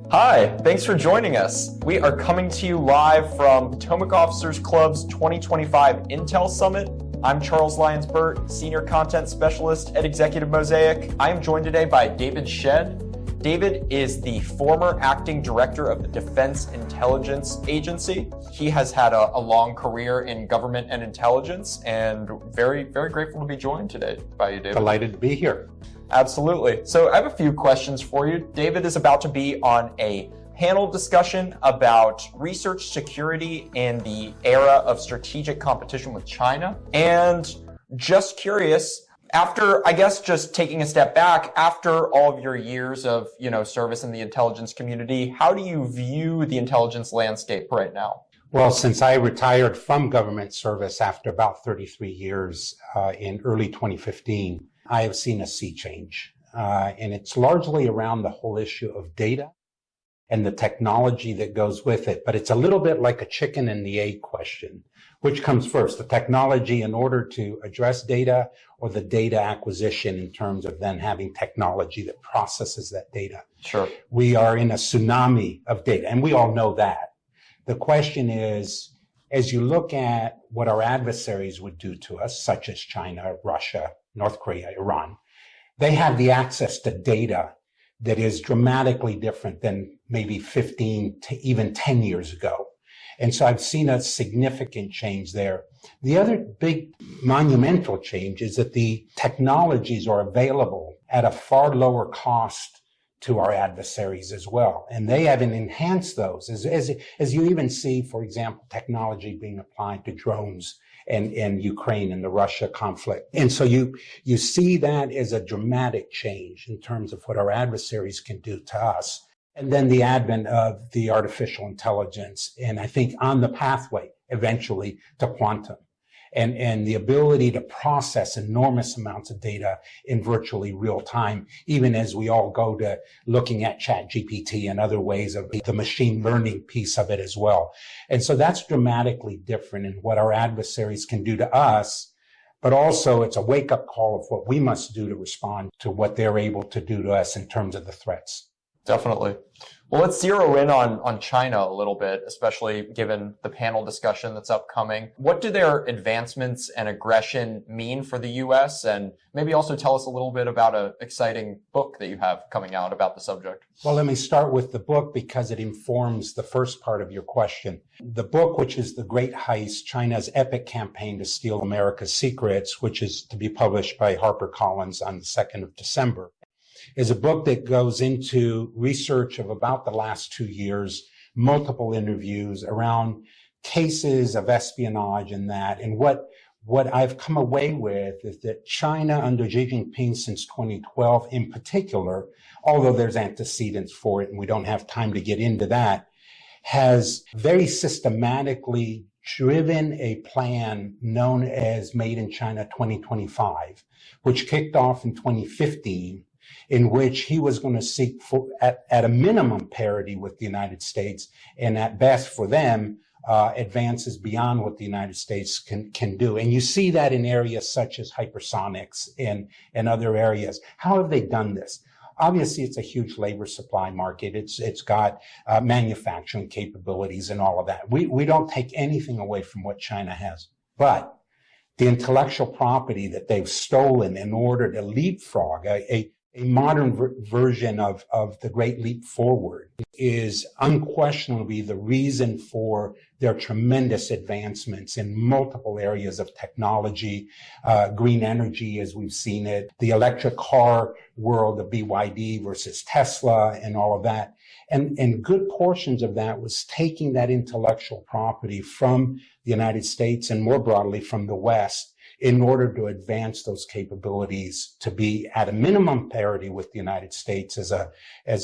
Hi, thanks for joining us. We are coming to you live from Potomac Officers Club's 2025 Intel Summit. I'm Charles Lyons-Burt, Senior Content Specialist at Executive Mosaic. I am joined today by David Shedd. David is the former acting director of the Defense Intelligence Agency. He has had a long career in government and intelligence, and very, very grateful to be joined today by you, David. Delighted to be here. Absolutely. So I have a few questions for you. David is about to be on a panel discussion about research security in the era of strategic competition with China. And just curious, after, I guess, just taking a step back, after all of your years of, service in the intelligence community, how do you view the intelligence landscape right now? Well, since I retired from government service after about 33 years in early 2015, I have seen a sea change. And it's largely around the whole issue of data and the technology that goes with it. But it's a little bit like a chicken and the egg question. Which comes first, the technology in order to address data, or the data acquisition in terms of then having technology that processes that data? Sure. We are in a tsunami of data, and we all know that. The question is, as you look at what our adversaries would do to us, such as China, Russia, North Korea, Iran, they have the access to data that is dramatically different than maybe 15 to even 10 years ago. And so I've seen a significant change there. The other big monumental change is that the technologies are available at a far lower cost to our adversaries as well. And they haven't enhanced those. As you even see, for example, technology being applied to drones in Ukraine and the Russia conflict. And so you see that as a dramatic change in terms of what our adversaries can do to us. And then the advent of the artificial intelligence, and I think on the pathway eventually to quantum, and the ability to process enormous amounts of data in virtually real time, even as we all go to looking at ChatGPT and other ways of the machine learning piece of it as well. And so that's dramatically different in what our adversaries can do to us, but also it's a wake-up call of what we must do to respond to what they're able to do to us in terms of the threats. Definitely. Well, let's zero in on China a little bit, especially given the panel discussion that's upcoming. What do their advancements and aggression mean for the U.S.? And maybe also tell us a little bit about an exciting book that you have coming out about the subject. Well, let me start with the book because it informs the first part of your question. The book, which is The Great Heist, China's Epic Campaign to Steal America's Secrets, which is to be published by HarperCollins on the 2nd of December. Is a book that goes into research of about the last 2 years, multiple interviews around cases of espionage and that. And what I've come away with is that China under Xi Jinping since 2012 in particular, although there's antecedents for it and we don't have time to get into that, has very systematically driven a plan known as Made in China 2025, which kicked off in 2015. In which he was going to seek for, at a minimum, parity with the United States, and at best for them, advances beyond what the United States can do. And you see that in areas such as hypersonics and other areas. How have they done this? Obviously, it's a huge labor supply market. It's got manufacturing capabilities and all of that. We don't take anything away from what China has. But the intellectual property that they've stolen in order to leapfrog a modern version of the Great Leap Forward is unquestionably the reason for their tremendous advancements in multiple areas of technology, green energy as we've seen it, the electric car world of BYD versus Tesla and all of that. And good portions of that was taking that intellectual property from the United States and more broadly from the West in order to advance those capabilities to be at a minimum parity with the United States as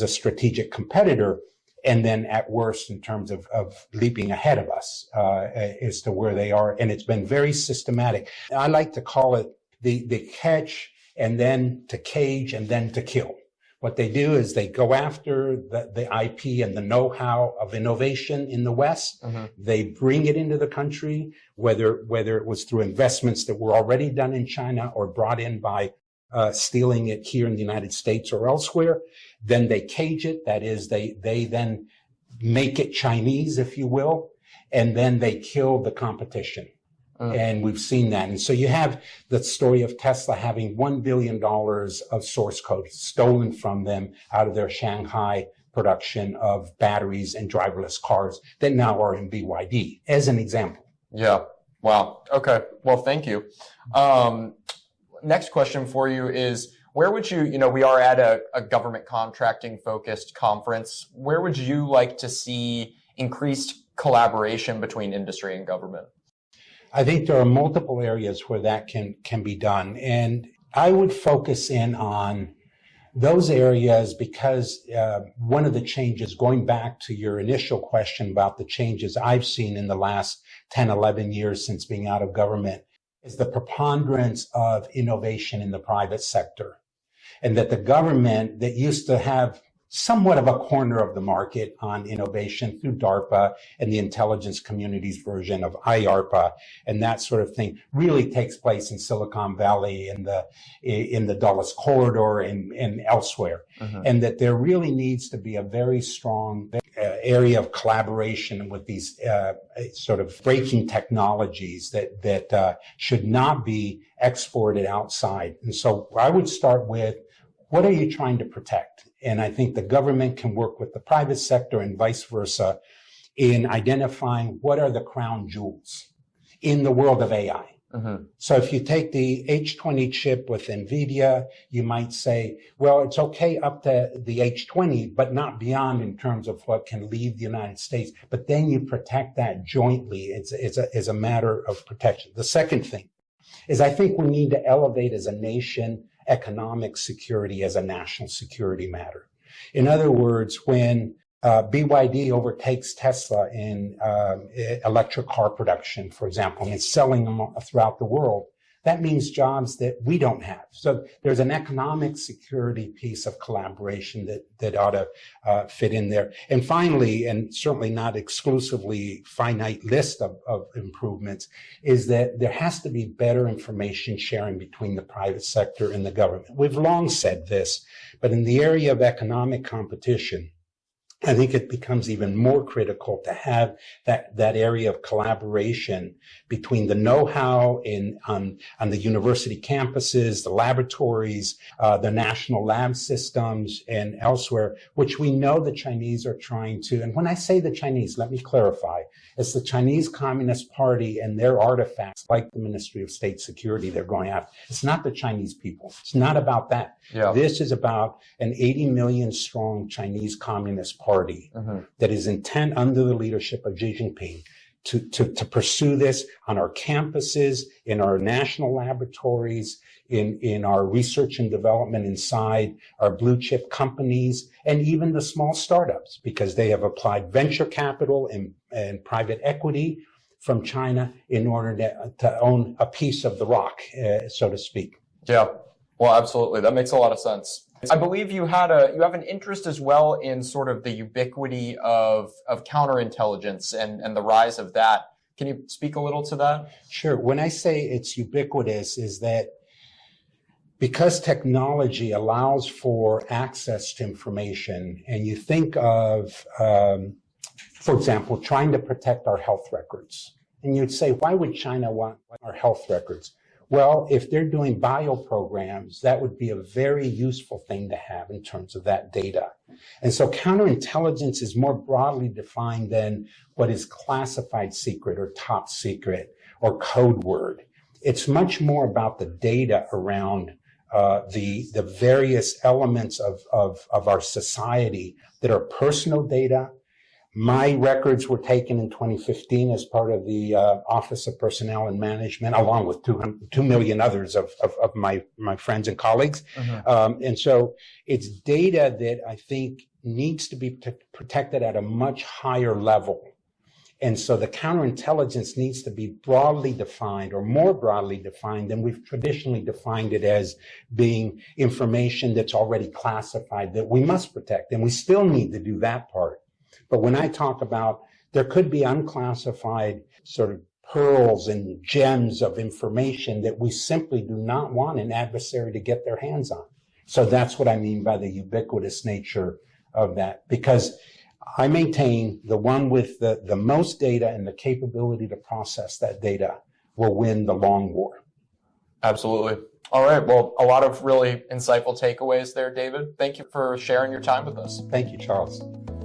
a strategic competitor, and then at worst in terms of leaping ahead of us as to where they are. And it's been very systematic. I like to call it the catch and then to cage and then to kill. What they do is they go after the IP and the know-how of innovation in the West. Mm-hmm. They bring it into the country, whether it was through investments that were already done in China or brought in by stealing it here in the United States or elsewhere. Then they cage it. That is, they then make it Chinese, if you will, and then they kill the competition. And we've seen that. And so you have the story of Tesla having $1 billion of source code stolen from them out of their Shanghai production of batteries and driverless cars that now are in BYD, as an example. Yeah. Wow. Okay. Well, thank you. Next question for you is, where would you, we are at a government contracting focused conference. Where would you like to see increased collaboration between industry and government? I think there are multiple areas where that can be done. And I would focus in on those areas because one of the changes, going back to your initial question about the changes I've seen in the last 10, 11 years since being out of government, is the preponderance of innovation in the private sector. And that the government that used to have somewhat of a corner of the market on innovation through DARPA and the intelligence community's version of IARPA and that sort of thing really takes place in Silicon Valley, in the Dulles corridor and elsewhere. And that there really needs to be a very strong area of collaboration with these sort of breaking technologies that should not be exported outside. And so I would start with, what are you trying to protect? And I think the government can work with the private sector and vice versa in identifying what are the crown jewels in the world of AI. So if you take the H20 chip with NVIDIA, you might say, well, it's okay up to the H20, but not beyond in terms of what can leave the United States. But then you protect that jointly as a matter of protection. The second thing is I think we need to elevate as a nation economic security as a national security matter. In other words, when BYD overtakes Tesla in electric car production, for example, and selling them throughout the world, that means jobs that we don't have. So there's an economic security piece of collaboration that ought to fit in there. And finally, and certainly not exclusively finite list of improvements, is that there has to be better information sharing between the private sector and the government. We've long said this, but in the area of economic competition, I think it becomes even more critical to have that area of collaboration between the know-how on the university campuses, the laboratories, the national lab systems, and elsewhere, which we know the Chinese are trying to. And when I say the Chinese, let me clarify. It's the Chinese Communist Party and their artifacts, like the Ministry of State Security, they're going after. It's not the Chinese people. It's not about that. Yeah. This is about an 80 million strong Chinese Communist Party that is intent under the leadership of Xi Jinping to pursue this on our campuses, in our national laboratories, in our research and development inside our blue chip companies, and even the small startups, because they have applied venture capital and private equity from China in order to own a piece of the rock, so to speak. Yeah, well, absolutely. That makes a lot of sense. I believe you have an interest as well in sort of the ubiquity of counterintelligence and the rise of that. Can you speak a little to that? Sure. When I say it's ubiquitous, is that because technology allows for access to information, and you think of, for example, trying to protect our health records, and you'd say, why would China want our health records? Well, if they're doing bio programs, that would be a very useful thing to have in terms of that data. And so counterintelligence is more broadly defined than what is classified secret or top secret or code word. It's much more about the data around the various elements of our society that are personal data. My records were taken in 2015 as part of the Office of Personnel and Management, along with 2 million others of my friends and colleagues. And so it's data that I think needs to be protected at a much higher level. And so the counterintelligence needs to be broadly defined, or more broadly defined than we've traditionally defined it as being information that's already classified that we must protect. And we still need to do that part. But when I talk about there could be unclassified sort of pearls and gems of information that we simply do not want an adversary to get their hands on. So that's what I mean by the ubiquitous nature of that, because I maintain the one with the most data and the capability to process that data will win the long war. Absolutely. All right. Well, a lot of really insightful takeaways there, David. Thank you for sharing your time with us. Thank you, Charles.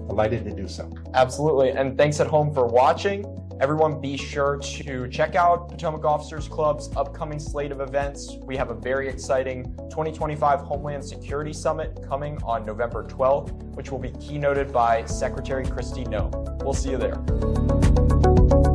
Delighted to do so. Absolutely. And thanks at home for watching. Everyone be sure to check out Potomac Officers Club's upcoming slate of events. We have a very exciting 2025 Homeland Security Summit coming on November 12th, which will be keynoted by Secretary Kristi Noem. We'll see you there.